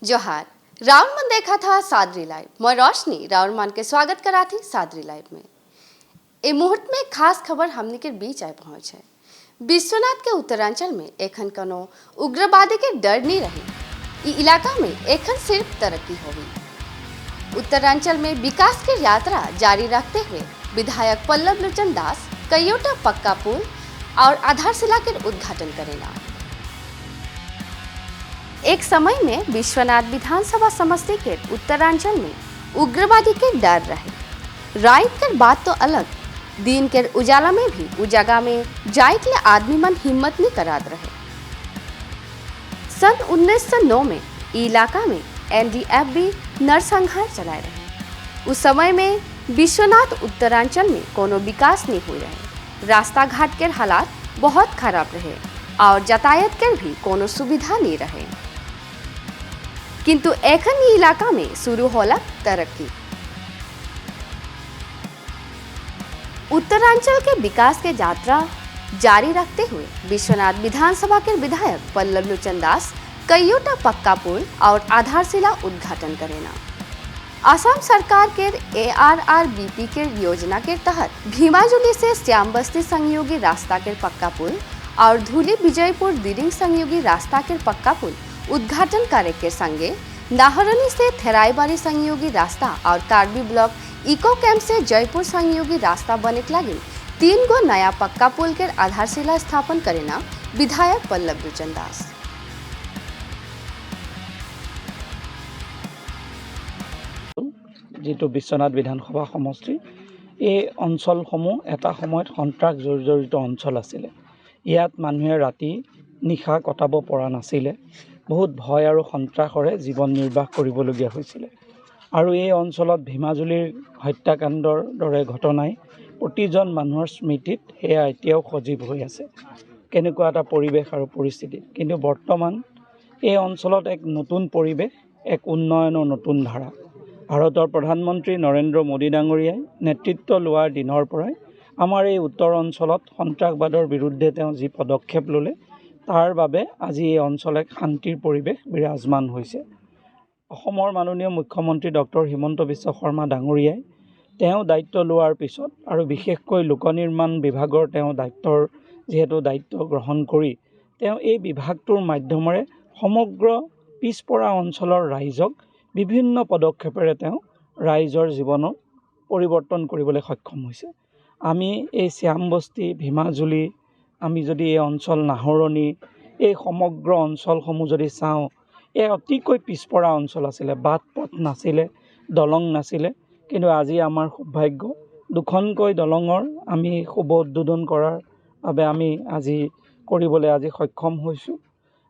जोहार राउंड मन देखा था सादरी लाइव मैं रोशनी राउंड मन के स्वागत करा थी सादरी लाइव में। ए मुहूर्त में खास खबर हमने के बीच आए पहुंच है। विश्वनाथ के उत्तरांचल में एखन कनो उग्रवादी के डर नहीं रही। इलाका में एखन सिर्फ तरक्की होगी। उत्तरांचल में विकास की यात्रा जारी रखते हुए विधायक पल्लव लोचन दास कईयोटा पक्का पुल और आधारशिला के उद्घाटन करेगा। एक समय में विश्वनाथ विधानसभा समष्टि के उत्तरांचल में उग्रवादी के डर रहे। रात कर बात तो अलग, दिन के उजाला में भी उस जगह में जाए के लिए आदमी मन हिम्मत नहीं करात रहे। सन 1909 में इलाका में NDFB नरसंहार चलाए रहे। उस समय में विश्वनाथ उत्तरांचल में कोनो विकास नहीं हुई रहे। रास्ता घाट के हालात बहुत खराब रहे और यातायात के भी कोनो सुविधा नहीं रहे। किंतु एखन इलाका में शुरू होला तरक्की। उत्तरांचल के विकास के यात्रा जारी रखते हुए विश्वनाथ विधानसभा के विधायक पल्लव लोचन दास कईयोटा पक्का पुल और आधारशिला उद्घाटन करेना। असम सरकार के ARRBP के योजना के तहत भीमाजुली से श्याम बस्ती संयोगी रास्ता के पक्का पुल और धूली विजयपुर दिरिंग संयोगी रास्ता के पक्का पुल उद्घाटन कार्य के संगे नाहरनी से थेराईबाड़ी संयोगी रास्ता और कार्बी ब्लॉक इको कैंप से जयपुर संयोगी रास्ता बने लगे 3 गो नया पक्का पुल के आधारशिला स्थापन करेना विधायक पल्लव लोचन दास। जेतो विश्वनाथ विधानसभा समष्टि এই অঞ্চলসমূহ এটা সময়ত সন্ত্ৰাস জড়িত অঞ্চল আছিলে। ইয়াত মানুহে ৰাতি নিশা কটাব পৰা নাছিলে। বহুত ভয় আৰু সন্ত্ৰাসৰে জীৱন নিৰ্বাহ কৰিবলগীয়া হৈছিলে। আৰু এই অঞ্চলত ভীমাজুলিৰ হত্যাকাণ্ডৰ দৰে ঘটনাই প্ৰতিজন মানুহৰ স্মৃতিত সেয়া এতিয়াও সজীৱ হৈ আছে। কেনেকুৱা এটা পৰিৱেশ আৰু পৰিস্থিতি। কিন্তু বৰ্তমান এই অঞ্চলত এক নতুন পৰিৱেশ, এক উন্নয়নৰ নতুন ধাৰা। ভাৰতৰ প্ৰধানমন্ত্ৰী নৰেন্দ্ৰ মোদী ডাঙৰীয়াই নেতৃত্ব লোৱাৰ দিনৰ পৰাই আমাৰ এই উত্তৰ অঞ্চলত সন্ত্ৰাসবাদৰ বিৰুদ্ধে তেওঁ যি পদক্ষেপ ল'লে তাৰ বাবে আজি এই অঞ্চলে শান্তিৰ পৰিৱেশ বিৰাজমান হৈছে। অসমৰ মাননীয় মুখ্যমন্ত্ৰী ডক্টৰ হিমন্ত বিশ্ব শৰ্মা ডাঙৰীয়াই তেওঁ দায়িত্ব লোৱাৰ পিছত আৰু বিশেষকৈ লোক নিৰ্মাণ বিভাগৰ তেওঁ দায়িত্ব গ্ৰহণ কৰি তেওঁ এই বিভাগটোৰ মাধ্যমেৰে সমগ্ৰ পিছপৰা অঞ্চলৰ ৰাইজক বিভিন্ন পদক্ষেপেৰে তেওঁ ৰাইজৰ জীৱনৰ পৰিৱৰ্তন কৰিবলৈ সক্ষম হৈছে। আমি এই শ্যামবস্তি ভীমাজুলি আমি যদি এই অঞ্চল নাহৰণি এই সমগ্ৰ অঞ্চলসমূহ যদি চাওঁ, এই অতিকৈ পিছপৰা অঞ্চল আছিলে। বাট পথ নাছিলে, দলং নাছিলে। কিন্তু আজি আমাৰ সৌভাগ্য দুখনকৈ দলঙৰ আমি শুভ উদ্বোধন কৰাৰ বাবে আমি কৰিবলৈ সক্ষম হৈছোঁ।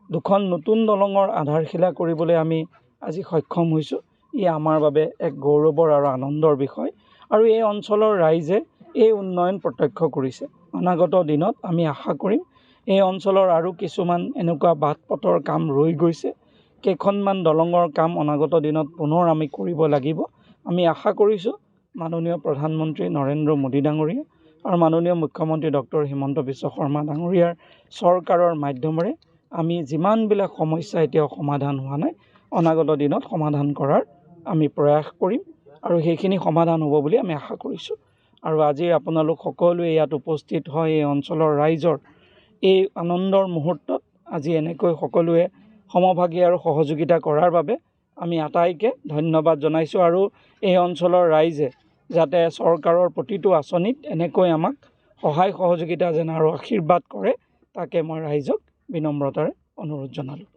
দুখন নতুন দলঙৰ আধাৰশিলা কৰিবলৈ আমি আজি সক্ষম হৈছোঁ। ই আমাৰ বাবে এক গৌৰৱৰ আৰু আনন্দৰ বিষয়। আৰু এই অঞ্চলৰ ৰাইজে এই উন্নয়ন প্ৰত্যক্ষ কৰিছে। অনাগত দিনত আমি আশা কৰিম এই অঞ্চলৰ আৰু কিছুমান এনেকুৱা বাট পথৰ কাম ৰৈ গৈছে, কেইখনমান দলঙৰ কাম অনাগত দিনত পুনৰ আমি কৰিব লাগিব। আমি আশা কৰিছোঁ মাননীয় প্ৰধানমন্ত্ৰী নৰেন্দ্ৰ মোদী ডাঙৰীয়া আৰু মাননীয় মুখ্যমন্ত্ৰী ডক্টৰ হিমন্ত বিশ্ব শৰ্মা ডাঙৰীয়াৰ চৰকাৰৰ মাধ্যমেৰে আমি যিমানবিলাক সমস্যা এতিয়াও সমাধান হোৱা নাই, অনাগত দিনত সমাধান কৰাৰ আমি প্ৰয়াস কৰিম আৰু সেইখিনি সমাধান হ'ব বুলি আমি আশা কৰিছোঁ। আৰু আজি আপোনালোক সকলোৱে ইয়াত উপস্থিত হয় এই অঞ্চলৰ ৰাইজৰ এই আনন্দৰ মুহূৰ্তত আজি এনেকৈ সকলোৱে সমভাগী আৰু সহযোগিতা কৰাৰ বাবে আমি আটাইকে ধন্যবাদ জনাইছোঁ। আৰু এই অঞ্চলৰ ৰাইজে যাতে চৰকাৰৰ প্ৰতিটো আঁচনিত এনেকৈ আমাক সহায় সহযোগিতা যেন আৰু আশীৰ্বাদ কৰে, তাকে মই ৰাইজক বিনম্ৰতাৰে অনুৰোধ জনালোঁ।